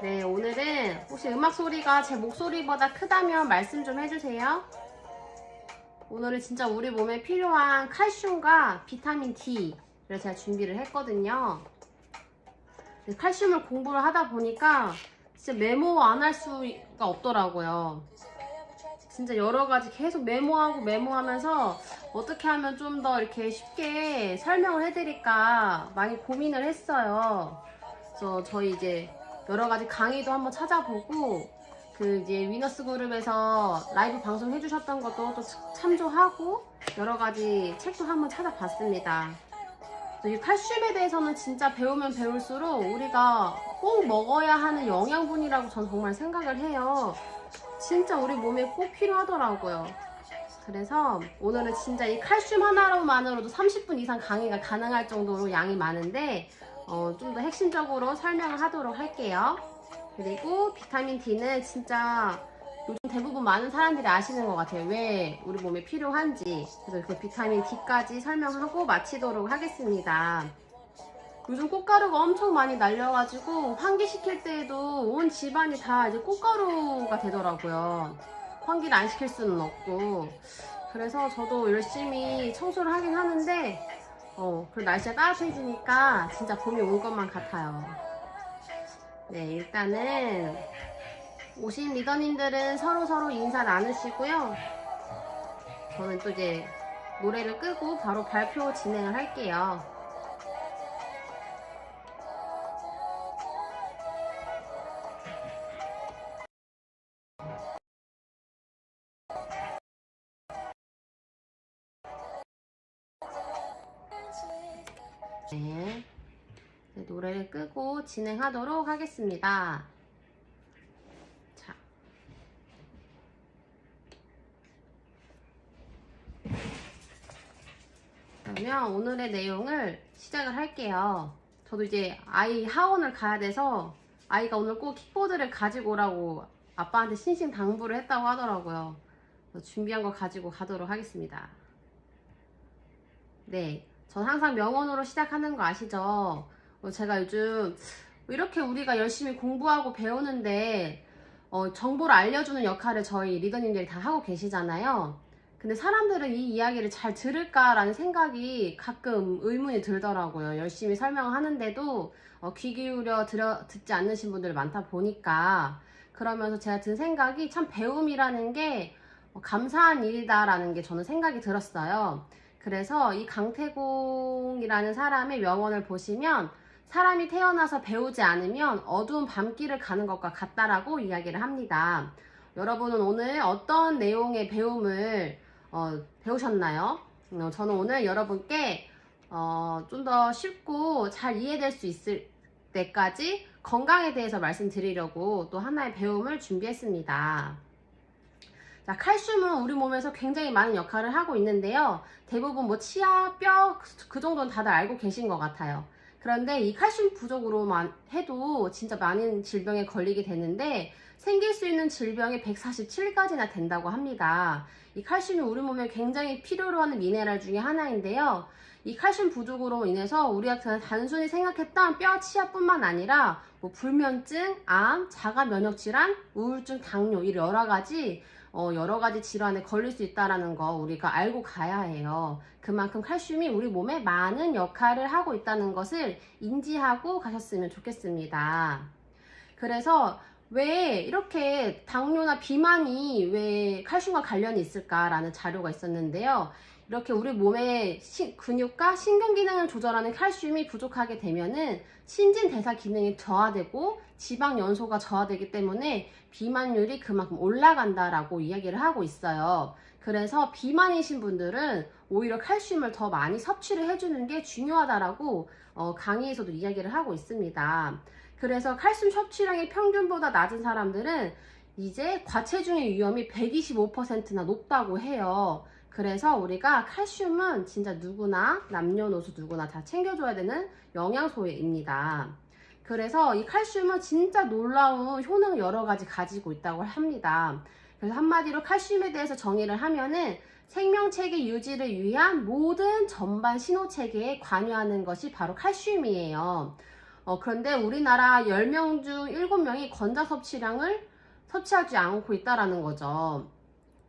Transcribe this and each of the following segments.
네, 오늘은 혹시 음악 소리가 제 목소리보다 크다면 말씀 좀 해주세요. 오늘은 진짜 우리 몸에 필요한 칼슘과 비타민 D를 제가 준비를 했거든요. 칼슘을 공부를 하다 보니까 진짜 메모 안 할 수가 없더라고요. 진짜 여러 가지 계속 메모하면서 어떻게 하면 좀 더 이렇게 쉽게 설명을 해드릴까 많이 고민을 했어요. 그래서 저희 이제 여러 가지 강의도 한번 찾아보고 그 이제 위너스 그룹에서 라이브 방송 해주셨던 것도 또 참조하고 여러 가지 책도 한번 찾아봤습니다. 이 칼슘에 대해서는 진짜 배우면 배울수록 우리가 꼭 먹어야 하는 영양분이라고 저는 정말 생각을 해요. 진짜 우리 몸에 꼭 필요하더라고요. 그래서 오늘은 진짜 이 칼슘 하나로만으로도 30분 이상 강의가 가능할 정도로 양이 많은데 좀 더 핵심적으로 설명을 하도록 할게요. 그리고 비타민 D는 진짜 요즘 대부분 많은 사람들이 아시는 것 같아요. 왜 우리 몸에 필요한지. 그래서 그 비타민 D까지 설명하고 마치도록 하겠습니다. 요즘 꽃가루가 엄청 많이 날려가지고 환기시킬 때에도 온 집안이 다 이제 꽃가루가 되더라고요. 환기를 안 시킬 수는 없고. 그래서 저도 열심히 청소를 하긴 하는데 그리고 날씨가 따뜻해지니까 진짜 봄이 온 것만 같아요. 네, 일단은 오신 리더님들은 서로 인사 나누시고요. 저는 또 이제 노래를 끄고 바로 발표 진행을 할게요. 네, 노래를 끄고 진행하도록 하겠습니다. 자, 그러면 오늘의 내용을 시작을 할게요. 저도 이제 아이 하원을 가야 돼서 아이가 오늘 꼭 킥보드를 가지고 오라고 아빠한테 신신당부를 했다고 하더라고요. 그래서 준비한 거 가지고 가도록 하겠습니다. 네, 전 항상 명언으로 시작하는 거 아시죠? 제가 요즘 이렇게 우리가 열심히 공부하고 배우는데 정보를 알려주는 역할을 저희 리더님들이 다 하고 계시잖아요. 근데 사람들은 이 이야기를 잘 들을까라는 생각이 가끔 의문이 들더라고요. 열심히 설명을 하는데도 귀 기울여 듣지 않으신 분들이 많다 보니까 그러면서 제가 든 생각이 참 배움이라는 게 감사한 일이다라는 게 저는 생각이 들었어요. 그래서 이 강태공이라는 사람의 명언을 보시면 사람이 태어나서 배우지 않으면 어두운 밤길을 가는 것과 같다라고 이야기를 합니다. 여러분은 오늘 어떤 내용의 배움을 배우셨나요? 저는 오늘 여러분께 좀 더 쉽고 잘 이해될 수 있을 때까지 건강에 대해서 말씀드리려고 또 하나의 배움을 준비했습니다. 자, 칼슘은 우리 몸에서 굉장히 많은 역할을 하고 있는데요. 대부분 뭐 치아, 뼈 그 정도는 다들 알고 계신 것 같아요. 그런데 이 칼슘 부족으로만 해도 진짜 많은 질병에 걸리게 되는데 생길 수 있는 질병이 147가지나 된다고 합니다. 이 칼슘이 우리 몸에 굉장히 필요로 하는 미네랄 중에 하나인데요. 이 칼슘 부족으로 인해서 우리가 그냥 단순히 생각했던 뼈, 치아뿐만 아니라 뭐 불면증, 암, 자가 면역 질환, 우울증, 당뇨 이 여러 가지 질환에 걸릴 수 있다는 거 우리가 알고 가야 해요. 그만큼 칼슘이 우리 몸에 많은 역할을 하고 있다는 것을 인지하고 가셨으면 좋겠습니다. 그래서 왜 이렇게 당뇨나 비만이 왜 칼슘과 관련이 있을까라는 자료가 있었는데요. 이렇게 우리 몸의 근육과 신경 기능을 조절하는 칼슘이 부족하게 되면은 신진대사 기능이 저하되고 지방 연소가 저하되기 때문에 비만율이 그만큼 올라간다라고 이야기를 하고 있어요. 그래서 비만이신 분들은 오히려 칼슘을 더 많이 섭취를 해주는 게 중요하다라고 강의에서도 이야기를 하고 있습니다. 그래서 칼슘 섭취량이 평균보다 낮은 사람들은 이제 과체중의 위험이 125%나 높다고 해요. 그래서 우리가 칼슘은 진짜 누구나 남녀노소 누구나 다 챙겨줘야 되는 영양소입니다. 그래서 이 칼슘은 진짜 놀라운 효능 여러 가지 가지고 있다고 합니다. 그래서 한마디로 칼슘에 대해서 정의를 하면은 생명체계 유지를 위한 모든 전반 신호체계에 관여하는 것이 바로 칼슘이에요. 그런데 우리나라 10명 중 7명이 권장 섭취량을 섭취하지 않고 있다라는 거죠.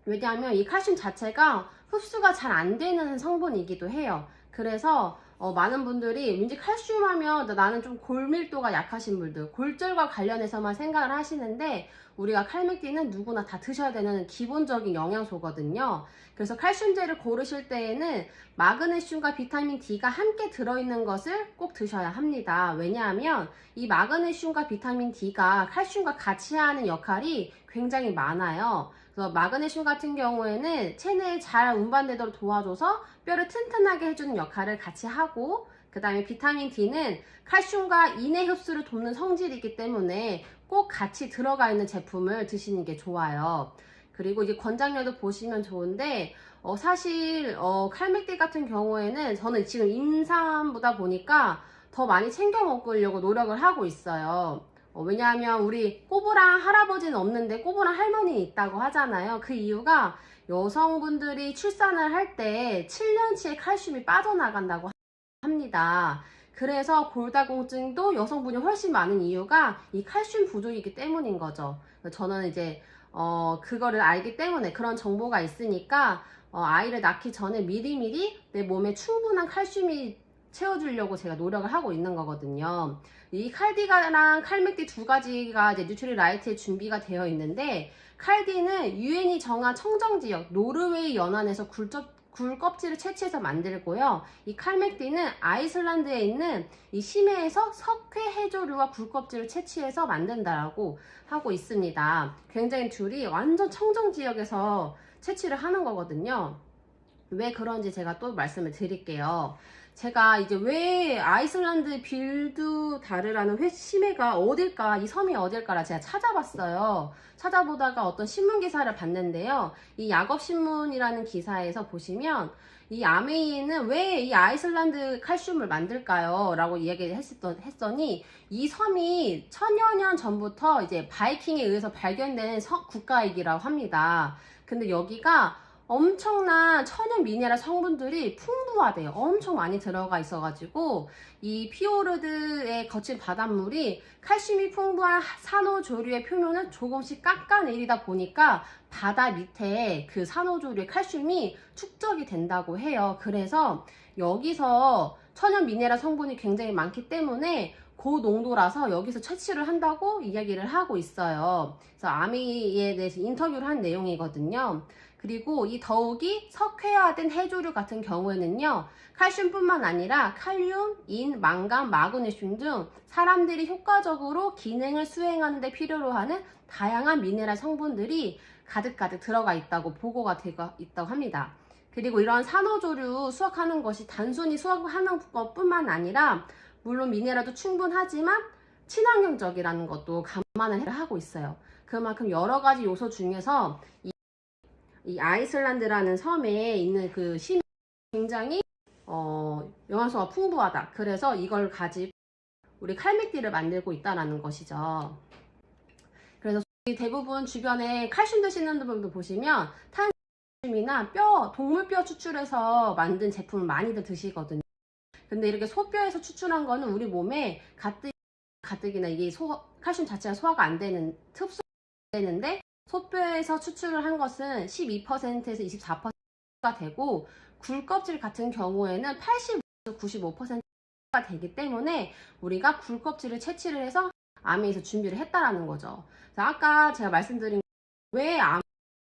왜냐하면 이 칼슘 자체가 흡수가 잘 안 되는 성분이기도 해요. 그래서 많은 분들이 왠지 칼슘 하면 나는 좀 골밀도가 약하신 분들, 골절과 관련해서만 생각을 하시는데, 우리가 칼맥디는 누구나 다 드셔야 되는 기본적인 영양소거든요. 그래서 칼슘제를 고르실 때에는 마그네슘과 비타민 D가 함께 들어있는 것을 꼭 드셔야 합니다. 왜냐하면 이 마그네슘과 비타민 D가 칼슘과 같이 하는 역할이 굉장히 많아요. 그래서 마그네슘 같은 경우에는 체내에 잘 운반되도록 도와줘서 뼈를 튼튼하게 해주는 역할을 같이 하고, 그 다음에 비타민 D는 칼슘과 인해 흡수를 돕는 성질이기 때문에 꼭 같이 들어가 있는 제품을 드시는 게 좋아요. 그리고 이제 권장료도 보시면 좋은데, 사실 칼맥디 같은 경우에는 저는 지금 임산부다 보니까 더 많이 챙겨 먹으려고 노력을 하고 있어요. 왜냐하면 우리 꼬부랑 할아버지는 없는데 꼬부랑 할머니 있다고 하잖아요. 그 이유가 여성분들이 출산을 할 때 7년치의 칼슘이 빠져나간다고 합니다. 그래서 골다공증도 여성분이 훨씬 많은 이유가 이 칼슘 부족이기 때문인 거죠. 저는 이제 그거를 알기 때문에, 그런 정보가 있으니까 아이를 낳기 전에 미리미리 내 몸에 충분한 칼슘이 채워주려고 제가 노력을 하고 있는 거거든요. 이 칼디가랑 칼맥디 두 가지가 이제 뉴트리라이트에 준비가 되어 있는데, 칼디는 유엔이 정한 청정지역 노르웨이 연안에서 굴 껍질을 채취해서 만들고요. 이 칼맥디는 아이슬란드에 있는 이 심해에서 석회 해조류와 굴 껍질을 채취해서 만든다라고 하고 있습니다. 굉장히 둘이 완전 청정 지역에서 채취를 하는 거거든요. 왜 그런지 제가 또 말씀을 드릴게요. 제가 이제 왜 아이슬란드 빌두다르라는 심해가 어딜까, 이 섬이 어딜까라 제가 찾아봤어요. 찾아보다가 어떤 신문 기사를 봤는데요. 이 야겁신문이라는 기사에서 보시면 이 아메이에는 왜 이 아이슬란드 칼슘을 만들까요? 라고 이야기를 했더니 이 섬이 천여 년 전부터 이제 바이킹에 의해서 발견된 국가이기라고 합니다. 근데 여기가 엄청난 천연 미네랄 성분들이 풍부하대요. 엄청 많이 들어가 있어가지고 이 피오르드의 거친 바닷물이 칼슘이 풍부한 산호조류의 표면을 조금씩 깎아내리다 보니까 바다 밑에 그 산호조류의 칼슘이 축적이 된다고 해요. 그래서 여기서 천연 미네랄 성분이 굉장히 많기 때문에 고농도라서 여기서 채취를 한다고 이야기를 하고 있어요. 그래서 아미에 대해서 인터뷰를 한 내용이거든요. 그리고 이 더욱이 석회화된 해조류 같은 경우에는요, 칼슘뿐만 아니라 칼륨, 인, 망간, 마그네슘 등 사람들이 효과적으로 기능을 수행하는 데 필요로 하는 다양한 미네랄 성분들이 가득가득 들어가 있다고 보고가 되고 있다고 합니다. 그리고 이런 산호조류 수확하는 것이 단순히 수확하는 것뿐만 아니라 물론 미네랄도 충분하지만 친환경적이라는 것도 감안을 하고 있어요. 그만큼 여러 가지 요소 중에서 이 아이슬란드라는 섬에 있는 그 심이 굉장히 영양소가 풍부하다. 그래서 이걸 가지고 우리 칼맥디를 만들고 있다라는 것이죠. 그래서 대부분 주변에 칼슘 드시는 분들 보시면 탄수화물이나 동물뼈 추출해서 만든 제품을 많이들 드시거든요. 근데 이렇게 소뼈에서 추출한 거는 우리 몸에 가뜩이나 이게 칼슘 자체가 소화가 안 되는, 흡수가 안 되는데, 소뼈에서 추출을 한 것은 12%에서 24%가 되고, 굴껍질 같은 경우에는 80에서 95%가 되기 때문에 우리가 굴껍질을 채취를 해서 아메에서 준비를 했다라는 거죠. 아까 제가 말씀드린 왜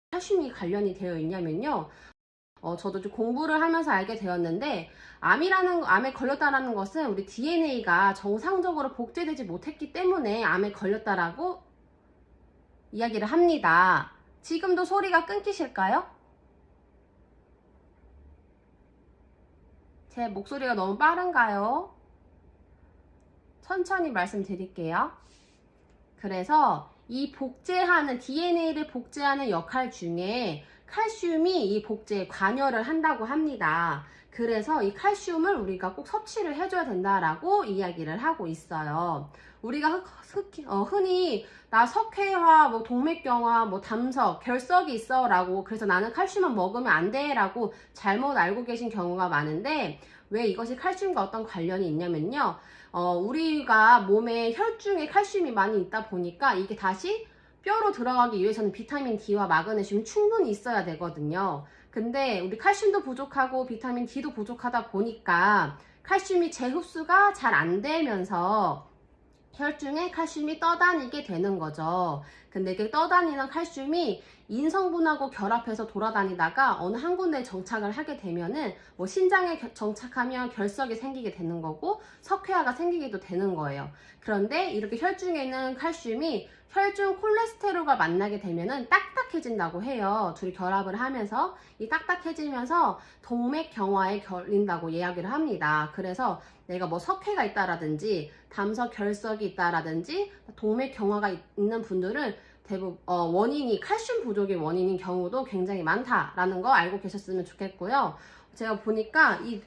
칼슘이 관련이 되어 있냐면요. 저도 좀 공부를 하면서 알게 되었는데, 암에 걸렸다라는 것은 우리 DNA가 정상적으로 복제되지 못했기 때문에 암에 걸렸다라고 이야기를 합니다. 지금도 소리가 끊기실까요? 제 목소리가 너무 빠른가요? 천천히 말씀드릴게요. 그래서 이 DNA를 복제하는 역할 중에 칼슘이 이 복제에 관여를 한다고 합니다. 그래서 이 칼슘을 우리가 꼭 섭취를 해줘야 된다라고 이야기를 하고 있어요. 우리가 흔히 나 석회화, 뭐 동맥경화, 뭐 담석, 결석이 있어 라고, 그래서 나는 칼슘만 먹으면 안 돼 라고 잘못 알고 계신 경우가 많은데, 왜 이것이 칼슘과 어떤 관련이 있냐면요. 우리가 몸에 혈중에 칼슘이 많이 있다 보니까 이게 다시 뼈로 들어가기 위해서는 비타민 D와 마그네슘이 충분히 있어야 되거든요. 근데 우리 칼슘도 부족하고 비타민 D도 부족하다 보니까 칼슘이 재흡수가 잘 안 되면서 혈중에 칼슘이 떠다니게 되는 거죠. 근데 이게 떠다니는 칼슘이 인성분하고 결합해서 돌아다니다가 어느 한 군데에 정착을 하게 되면은 뭐 신장에 정착하면 결석이 생기게 되는 거고 석회화가 생기기도 되는 거예요. 그런데 이렇게 혈중에 있는 칼슘이 혈중 콜레스테롤과 만나게 되면은 딱딱해진다고 해요. 둘이 결합을 하면서 이 딱딱해지면서 동맥경화에 걸린다고 이야기를 합니다. 그래서 내가 뭐 석회가 있다라든지 담석 결석이 있다라든지 동맥경화가 있는 분들은 대부분 원인이 칼슘 부족의 원인인 경우도 굉장히 많다라는 거 알고 계셨으면 좋겠고요. 제가 보니까 이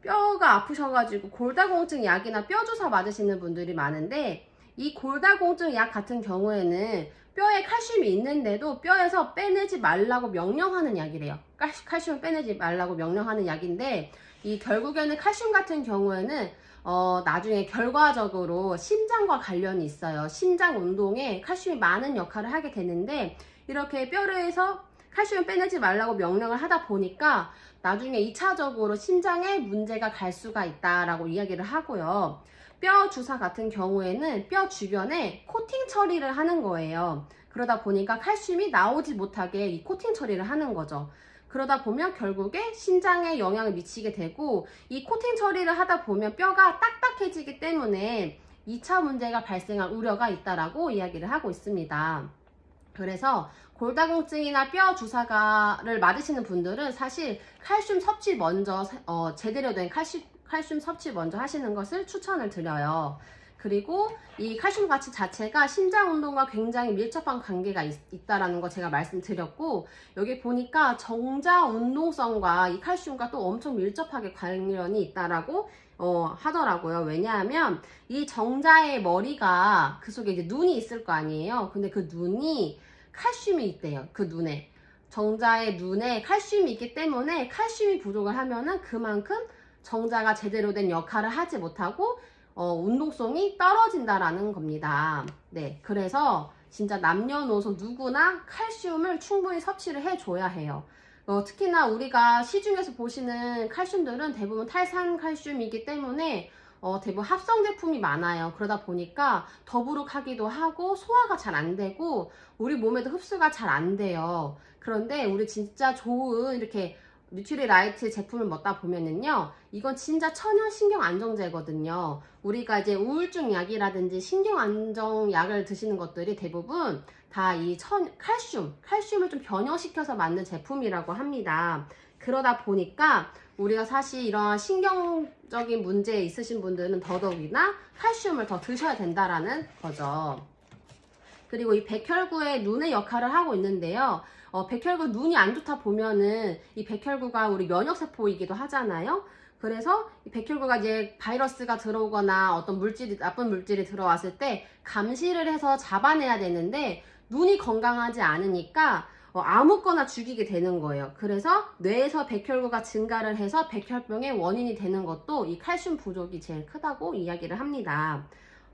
뼈가 아프셔가지고 골다공증 약이나 뼈 주사 맞으시는 분들이 많은데 이 골다공증 약 같은 경우에는 뼈에 칼슘이 있는데도 뼈에서 빼내지 말라고 명령하는 약이래요. 칼슘을 빼내지 말라고 명령하는 약인데 이 결국에는 칼슘 같은 경우에는 나중에 결과적으로 심장과 관련이 있어요. 심장 운동에 칼슘이 많은 역할을 하게 되는데 이렇게 뼈에서 칼슘을 빼내지 말라고 명령을 하다 보니까 나중에 2차적으로 심장에 문제가 갈 수가 있다라고 이야기를 하고요. 뼈 주사 같은 경우에는 뼈 주변에 코팅 처리를 하는 거예요. 그러다 보니까 칼슘이 나오지 못하게 이 코팅 처리를 하는 거죠. 그러다 보면 결국에 신장에 영향을 미치게 되고 이 코팅 처리를 하다 보면 뼈가 딱딱해지기 때문에 2차 문제가 발생할 우려가 있다라고 이야기를 하고 있습니다. 그래서 골다공증이나 뼈 주사를 맞으시는 분들은 사실 칼슘 섭취 먼저 제대로 된 칼슘 섭취 먼저 하시는 것을 추천을 드려요. 그리고 이 칼슘 가치 자체가 심장 운동과 굉장히 밀접한 관계가 있다라는 거 제가 말씀드렸고 여기 보니까 정자 운동성과 이 칼슘과 또 엄청 밀접하게 관련이 있다라고 하더라고요. 왜냐하면 이 정자의 머리가 그 속에 이제 눈이 있을 거 아니에요. 근데 그 눈이 칼슘이 있대요. 그 눈에 정자의 눈에 칼슘이 있기 때문에 칼슘이 부족을 하면은 그만큼 정자가 제대로 된 역할을 하지 못하고 운동성이 떨어진다라는 겁니다. 네, 그래서 진짜 남녀노소 누구나 칼슘을 충분히 섭취를 해줘야 해요. 특히나 우리가 시중에서 보시는 칼슘들은 대부분 탈산칼슘이기 때문에 대부분 합성 제품이 많아요. 그러다 보니까 더부룩하기도 하고 소화가 잘 안 되고 우리 몸에도 흡수가 잘 안 돼요. 그런데 우리 진짜 좋은 이렇게 뉴트리라이트 제품을 먹다 보면은요, 이건 진짜 천연 신경 안정제거든요. 우리가 이제 우울증 약이라든지 신경 안정 약을 드시는 것들이 대부분 다 이 칼슘을 좀 변형시켜서 만든 제품이라고 합니다. 그러다 보니까 우리가 사실 이런 신경적인 문제 있으신 분들은 더더욱이나 칼슘을 더 드셔야 된다라는 거죠. 그리고 이 백혈구의 눈의 역할을 하고 있는데요. 백혈구 눈이 안 좋다 보면은 이 백혈구가 우리 면역세포이기도 하잖아요. 그래서 이 백혈구가 이제 바이러스가 들어오거나 어떤 나쁜 물질이 들어왔을 때 감시를 해서 잡아내야 되는데 눈이 건강하지 않으니까 아무거나 죽이게 되는 거예요. 그래서 뇌에서 백혈구가 증가를 해서 백혈병의 원인이 되는 것도 이 칼슘 부족이 제일 크다고 이야기를 합니다.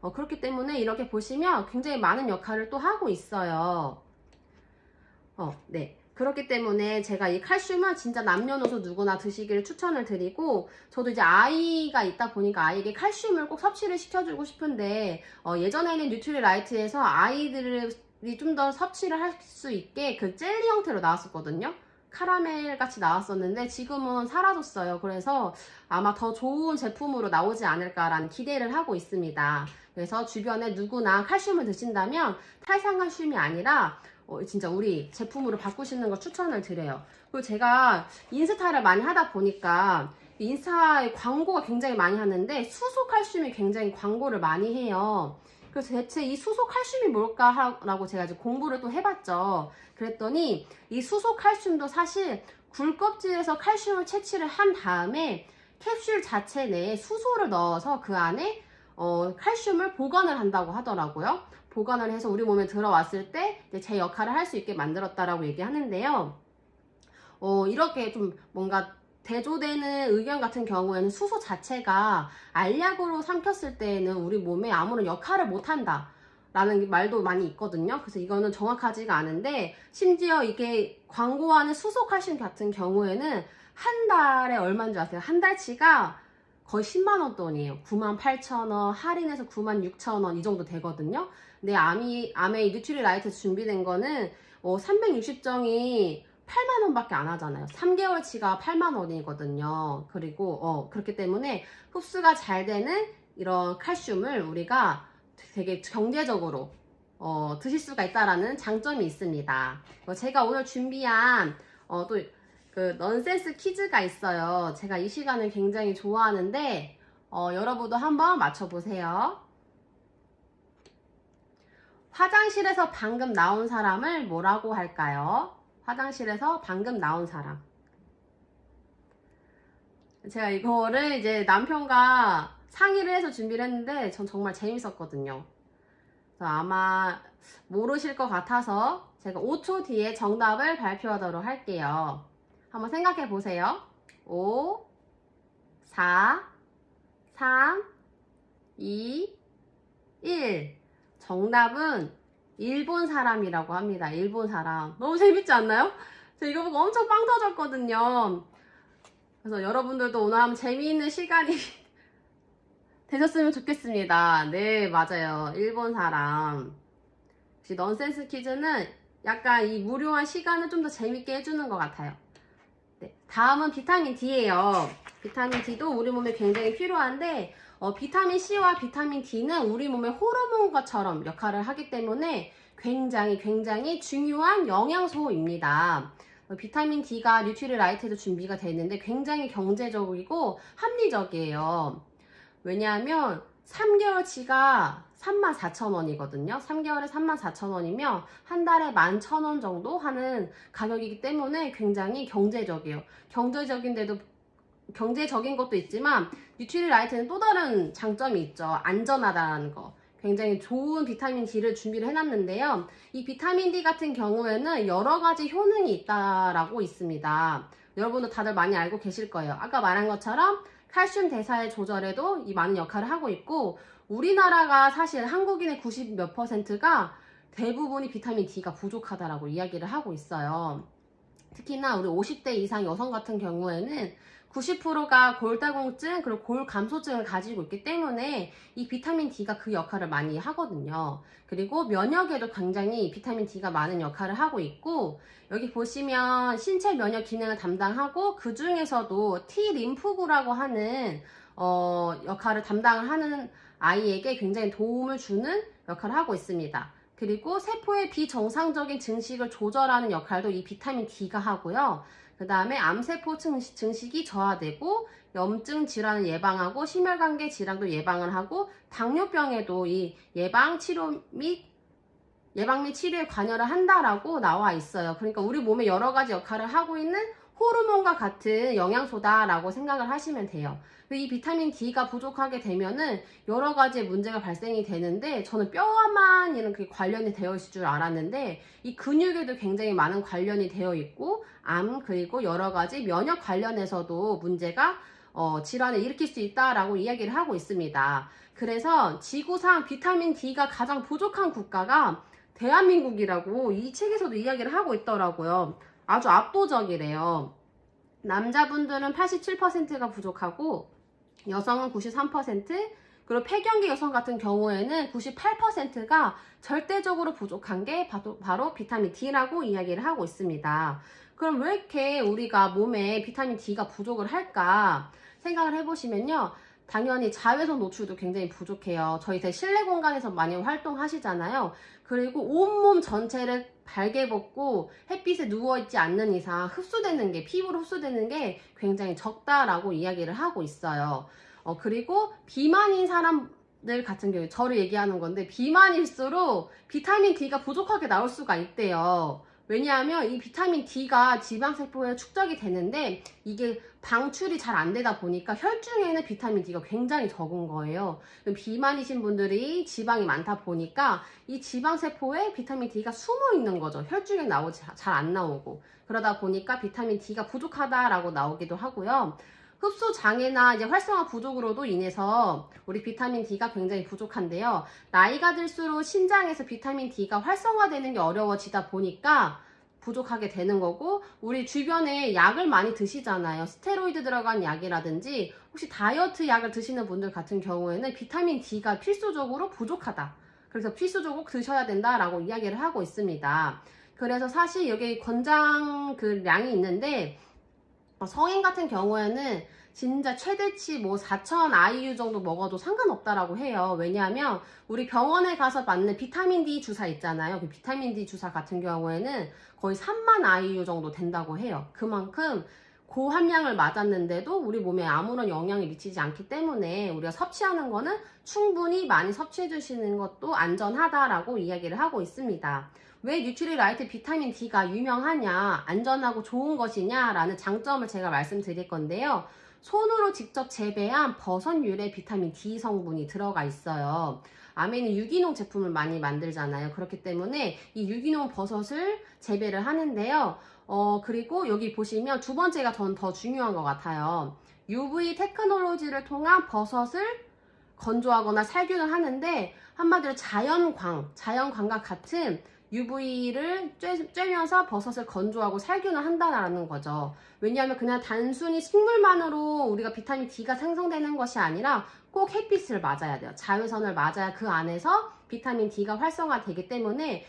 그렇기 때문에 이렇게 보시면 굉장히 많은 역할을 또 하고 있어요. 네. 그렇기 때문에 제가 이 칼슘은 진짜 남녀노소 누구나 드시기를 추천을 드리고 저도 이제 아이가 있다 보니까 아이에게 칼슘을 꼭 섭취를 시켜주고 싶은데 예전에는 뉴트리라이트에서 아이들이 좀 더 섭취를 할 수 있게 그 젤리 형태로 나왔었거든요. 카라멜 같이 나왔었는데 지금은 사라졌어요. 그래서 아마 더 좋은 제품으로 나오지 않을까라는 기대를 하고 있습니다. 그래서 주변에 누구나 칼슘을 드신다면 탈산칼슘이 아니라 진짜 우리 제품으로 바꾸시는 걸 추천을 드려요. 그리고 제가 인스타를 많이 하다 보니까 인스타에 광고가 굉장히 많이 하는데 수소칼슘이 굉장히 광고를 많이 해요. 그래서 대체 이 수소칼슘이 뭘까 라고 제가 이제 공부를 또 해봤죠. 그랬더니 이 수소칼슘도 사실 굴껍질에서 칼슘을 채취를 한 다음에 캡슐 자체 내에 수소를 넣어서 그 안에 칼슘을 보관을 한다고 하더라고요. 보관을 해서 우리 몸에 들어왔을 때 제 역할을 할 수 있게 만들었다라고 얘기하는데요. 이렇게 좀 뭔가 대조되는 의견 같은 경우에는 수소 자체가 알약으로 삼켰을 때에는 우리 몸에 아무런 역할을 못한다 라는 말도 많이 있거든요. 그래서 이거는 정확하지가 않은데, 심지어 이게 광고하는 수소칼슘 같은 경우에는 한 달에 얼마인 줄 아세요? 한 달치가 거의 10만원 돈이에요. 98,000원, 할인해서 96,000원 이 정도 되거든요. 근데 아메이 뉴트리라이트에서 준비된 거는 360정이 8만원 밖에 안 하잖아요. 3개월치가 8만원이거든요. 그리고 그렇기 때문에 흡수가 잘 되는 이런 칼슘을 우리가 되게 경제적으로 드실 수가 있다라는 장점이 있습니다. 제가 오늘 준비한 또 그 넌센스 퀴즈가 있어요. 제가 이 시간을 굉장히 좋아하는데 여러분도 한번 맞춰보세요. 화장실에서 방금 나온 사람을 뭐라고 할까요? 화장실에서 방금 나온 사람. 제가 이거를 이제 남편과 상의를 해서 준비를 했는데 전 정말 재밌었거든요. 그래서 아마 모르실 것 같아서 제가 5초 뒤에 정답을 발표하도록 할게요. 한번 생각해 보세요. 5, 4, 3, 2, 1. 정답은 일본 사람이라고 합니다. 일본 사람. 너무 재밌지 않나요? 저 이거 보고 엄청 빵 터졌거든요. 그래서 여러분들도 오늘 한번 재미있는 시간이 되셨으면 좋겠습니다. 네, 맞아요. 일본 사람. 역시 넌센스 퀴즈는 약간 이 무료한 시간을 좀 더 재밌게 해주는 것 같아요. 네, 다음은 비타민 D예요. 비타민 D도 우리 몸에 굉장히 필요한데 비타민 C와 비타민 D는 우리 몸의 호르몬과처럼 역할을 하기 때문에 굉장히 중요한 영양소입니다. 비타민 D가 뉴트리라이트에도 준비가 되어 있는데 굉장히 경제적이고 합리적이에요. 왜냐하면 3개월치가 34,000원이거든요. 3개월에 34,000원이면 한 달에 11,000원 정도 하는 가격이기 때문에 굉장히 경제적이에요. 경제적인 것도 있지만 뉴트리라이트는 또 다른 장점이 있죠. 안전하다는 거. 굉장히 좋은 비타민 D를 준비를 해놨는데요. 이 비타민 D 같은 경우에는 여러 가지 효능이 있다라고 있습니다. 여러분도 다들 많이 알고 계실 거예요. 아까 말한 것처럼 칼슘 대사의 조절에도 이 많은 역할을 하고 있고, 우리나라가 사실 한국인의 90 몇 %가 대부분이 비타민 D가 부족하다라고 이야기를 하고 있어요. 특히나 우리 50대 이상 여성 같은 경우에는 90%가 골다공증 그리고 골감소증을 가지고 있기 때문에 이 비타민 D가 그 역할을 많이 하거든요. 그리고 면역에도 굉장히 비타민 D가 많은 역할을 하고 있고, 여기 보시면 신체 면역 기능을 담당하고 그 중에서도 T 림프구라고 하는 역할을 담당을 하는 아이에게 굉장히 도움을 주는 역할을 하고 있습니다. 그리고 세포의 비정상적인 증식을 조절하는 역할도 이 비타민 D가 하고요. 그 다음에 암세포 증식이 저하되고 염증 질환을 예방하고 심혈관계 질환도 예방을 하고 당뇨병에도 이 예방 및 치료에 관여를 한다라고 나와 있어요. 그러니까 우리 몸에 여러 가지 역할을 하고 있는 호르몬과 같은 영양소다라고 생각을 하시면 돼요. 이 비타민 D가 부족하게 되면은 여러 가지 문제가 발생이 되는데, 저는 뼈만 이렇게 관련이 되어 있을 줄 알았는데 이 근육에도 굉장히 많은 관련이 되어 있고, 암 그리고 여러 가지 면역 관련해서도 문제가 질환을 일으킬 수 있다라고 이야기를 하고 있습니다. 그래서 지구상 비타민 D가 가장 부족한 국가가 대한민국이라고 이 책에서도 이야기를 하고 있더라고요. 아주 압도적이래요. 남자분들은 87%가 부족하고 여성은 93%, 그리고 폐경기 여성 같은 경우에는 98%가 절대적으로 부족한 게 바로 비타민 D라고 이야기를 하고 있습니다. 그럼 왜 이렇게 우리가 몸에 비타민 D가 부족을 할까 생각을 해보시면요. 당연히 자외선 노출도 굉장히 부족해요. 저희 실내 공간에서 많이 활동하시잖아요. 그리고 온몸 전체를 발개 벗고 햇빛에 누워있지 않는 이상 피부로 흡수되는 게 굉장히 적다라고 이야기를 하고 있어요. 그리고 비만인 사람들 같은 경우에, 저를 얘기하는 건데, 비만일수록 비타민 D가 부족하게 나올 수가 있대요. 왜냐하면 이 비타민 D가 지방세포에 축적이 되는데 이게 방출이 잘 안 되다 보니까 혈중에는 비타민 D가 굉장히 적은 거예요. 비만이신 분들이 지방이 많다 보니까 이 지방세포에 비타민 D가 숨어 있는 거죠. 혈중에 나오지 잘 안 나오고. 그러다 보니까 비타민 D가 부족하다라고 나오기도 하고요. 흡수 장애나 이제 활성화 부족으로도 인해서 우리 비타민 D가 굉장히 부족한데요. 나이가 들수록 신장에서 비타민 D가 활성화되는 게 어려워지다 보니까 부족하게 되는 거고, 우리 주변에 약을 많이 드시잖아요. 스테로이드 들어간 약이라든지 혹시 다이어트 약을 드시는 분들 같은 경우에는 비타민 D가 필수적으로 부족하다. 그래서 필수적으로 드셔야 된다라고 이야기를 하고 있습니다. 그래서 사실 여기 권장 그 량이 있는데 성인 같은 경우에는 진짜 최대치 뭐 4,000 IU 정도 먹어도 상관없다라고 해요. 왜냐하면 우리 병원에 가서 맞는 비타민 D 주사 있잖아요. 그 비타민 D 주사 같은 경우에는 거의 3만 IU 정도 된다고 해요. 그만큼 고함량을 맞았는데도 우리 몸에 아무런 영향이 미치지 않기 때문에 우리가 섭취하는 거는 충분히 많이 섭취해 주시는 것도 안전하다라고 이야기를 하고 있습니다. 왜 뉴트리라이트 비타민 D가 유명하냐, 안전하고 좋은 것이냐 라는 장점을 제가 말씀드릴 건데요. 손으로 직접 재배한 버섯 유래 비타민 D 성분이 들어가 있어요. 아메는 유기농 제품을 많이 만들잖아요. 그렇기 때문에 이 유기농 버섯을 재배를 하는데요. 그리고 여기 보시면 두 번째가 더 중요한 것 같아요. UV 테크놀로지를 통한 버섯을 건조하거나 살균을 하는데 한마디로 자연광과 같은 UV를 쬐면서 버섯을 건조하고 살균을 한다는 거죠. 왜냐하면 그냥 단순히 식물만으로 우리가 비타민 D가 생성되는 것이 아니라 꼭 햇빛을 맞아야 돼요. 자외선을 맞아야 그 안에서 비타민 D가 활성화되기 때문에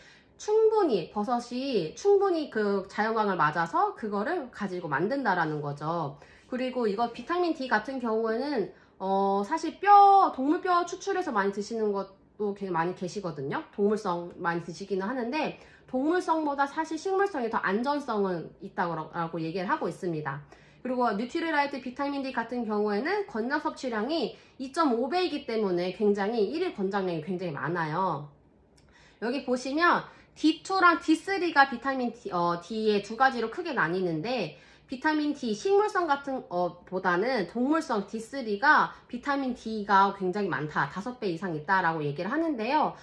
버섯이 충분히 그 자연광을 맞아서 그거를 가지고 만든다라는 거죠. 그리고 이거 비타민 D 같은 경우에는 사실 동물 뼈 추출해서 많이 드시는 것도 많이 계시거든요. 동물성 많이 드시기는 하는데 동물성보다 사실 식물성이 더 안전성은 있다고 얘기를 하고 있습니다. 그리고 뉴트리라이트 비타민 D 같은 경우에는 권장 섭취량이 2.5배이기 때문에 굉장히 일일 권장량이 굉장히 많아요. 여기 보시면 D2랑 D3가 비타민 D의 두 가지로 크게 나뉘는데 비타민 D 식물성 같은 보다는 동물성 D3가 비타민 D가 굉장히 많다. 5배 이상 있다라고 얘기를 하는데요.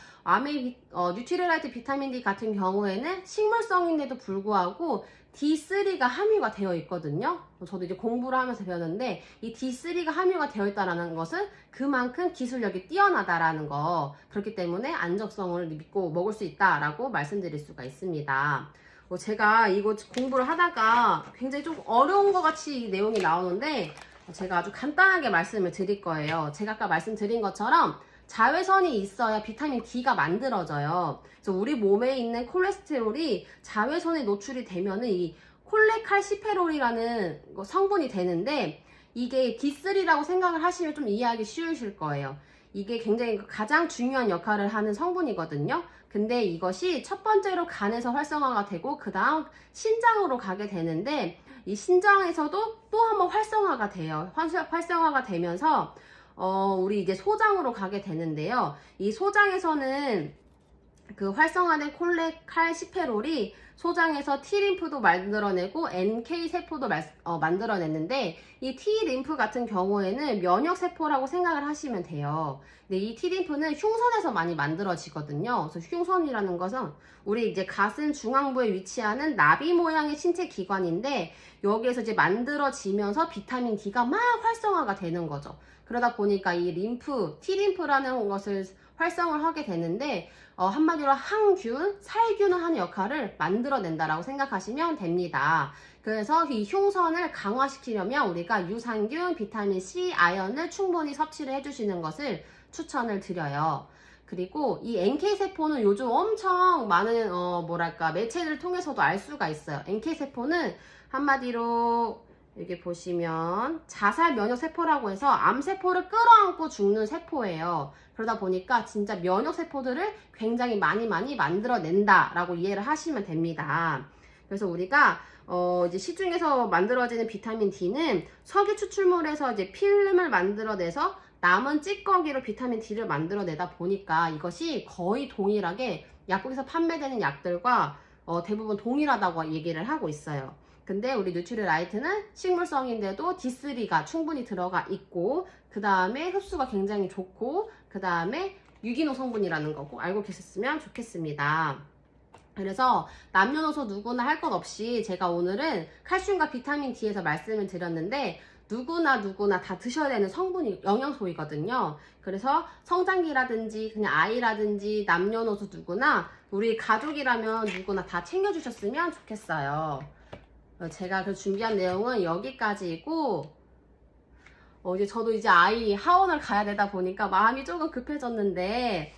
뉴트리라이트 비타민 D 같은 경우에는 식물성인데도 불구하고 D3가 함유가 되어 있거든요. 저도 이제 공부를 하면서 배웠는데 이 D3가 함유가 되어 있다는 것은 그만큼 기술력이 뛰어나다라는 거. 그렇기 때문에 안정성을 믿고 먹을 수 있다라고 말씀드릴 수가 있습니다. 제가 이거 공부를 하다가 굉장히 좀 어려운 것 같이 내용이 나오는데 제가 아주 간단하게 말씀을 드릴 거예요. 제가 아까 말씀드린 것처럼 자외선이 있어야 비타민 D가 만들어져요. 그래서 우리 몸에 있는 콜레스테롤이 자외선에 노출이 되면은 이 콜레칼시페롤이라는 성분이 되는데 이게 D3라고 생각을 하시면 좀 이해하기 쉬우실 거예요. 이게 굉장히 가장 중요한 역할을 하는 성분이거든요. 근데 이것이 첫 번째로 간에서 활성화가 되고 그 다음 신장으로 가게 되는데 이 신장에서도 또 한번 활성화가 돼요. 활성화가 되면서 우리 이제 소장으로 가게 되는데요. 이 소장에서는 그 활성화된 콜레칼시페롤이 소장에서 T림프도 만들어내고 NK 세포도 만들어냈는데 이 T림프 같은 경우에는 면역세포라고 생각을 하시면 돼요. 근데 이 T림프는 흉선에서 많이 만들어지거든요. 그래서 흉선이라는 것은 우리 이제 가슴 중앙부에 위치하는 나비 모양의 신체 기관인데 여기에서 이제 만들어지면서 비타민 D가 막 활성화가 되는 거죠. 그러다 보니까 이 T림프라는 것을 활성을 하게 되는데 한마디로 항균, 살균을 하는 역할을 만들어낸다라고 생각하시면 됩니다. 그래서 이 흉선을 강화시키려면 우리가 유산균, 비타민 C, 아연을 충분히 섭취를 해주시는 것을 추천을 드려요. 그리고 이 NK세포는 요즘 엄청 많은 매체를 통해서도 알 수가 있어요. NK세포는 한마디로 여기 보시면 자살 면역 세포라고 해서 암세포를 끌어안고 죽는 세포예요. 그러다 보니까 진짜 면역 세포들을 굉장히 많이 만들어낸다 라고 이해를 하시면 됩니다. 그래서 우리가 이제 시중에서 만들어지는 비타민 D는 석유 추출물에서 이제 필름을 만들어내서 남은 찌꺼기로 비타민 D를 만들어내다 보니까 이것이 거의 동일하게 약국에서 판매되는 약들과 대부분 동일하다고 얘기를 하고 있어요. 근데 우리 뉴트리라이트는 식물성인데도 D3가 충분히 들어가 있고, 그 다음에 흡수가 굉장히 좋고, 그 다음에 유기농 성분이라는 거 꼭 알고 계셨으면 좋겠습니다. 그래서 남녀노소 누구나 할 것 없이 제가 오늘은 칼슘과 비타민 D에서 말씀을 드렸는데, 누구나 다 드셔야 되는 성분이 영양소이거든요. 그래서 성장기라든지 그냥 아이라든지 남녀노소 누구나, 우리 가족이라면 누구나 다 챙겨주셨으면 좋겠어요. 제가 그 준비한 내용은 여기까지이고, 이제 저도 이제 아이 하원을 가야 되다 보니까 마음이 조금 급해졌는데,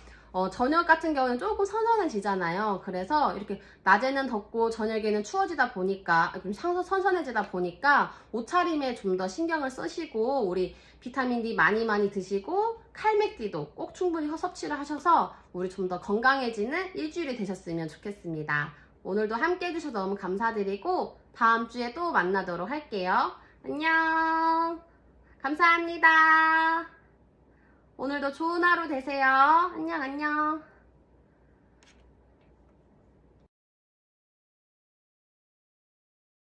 저녁 같은 경우는 조금 선선해지잖아요. 그래서 이렇게 낮에는 덥고 저녁에는 추워지다 보니까, 좀 선선해지다 보니까 옷차림에 좀 더 신경을 쓰시고, 우리 비타민 D 많이 드시고, 칼맥디도 꼭 충분히 섭취를 하셔서 우리 좀 더 건강해지는 일주일이 되셨으면 좋겠습니다. 오늘도 함께 해주셔서 너무 감사드리고, 다음 주에 또 만나도록 할게요. 안녕. 감사합니다. 오늘도 좋은 하루 되세요. 안녕.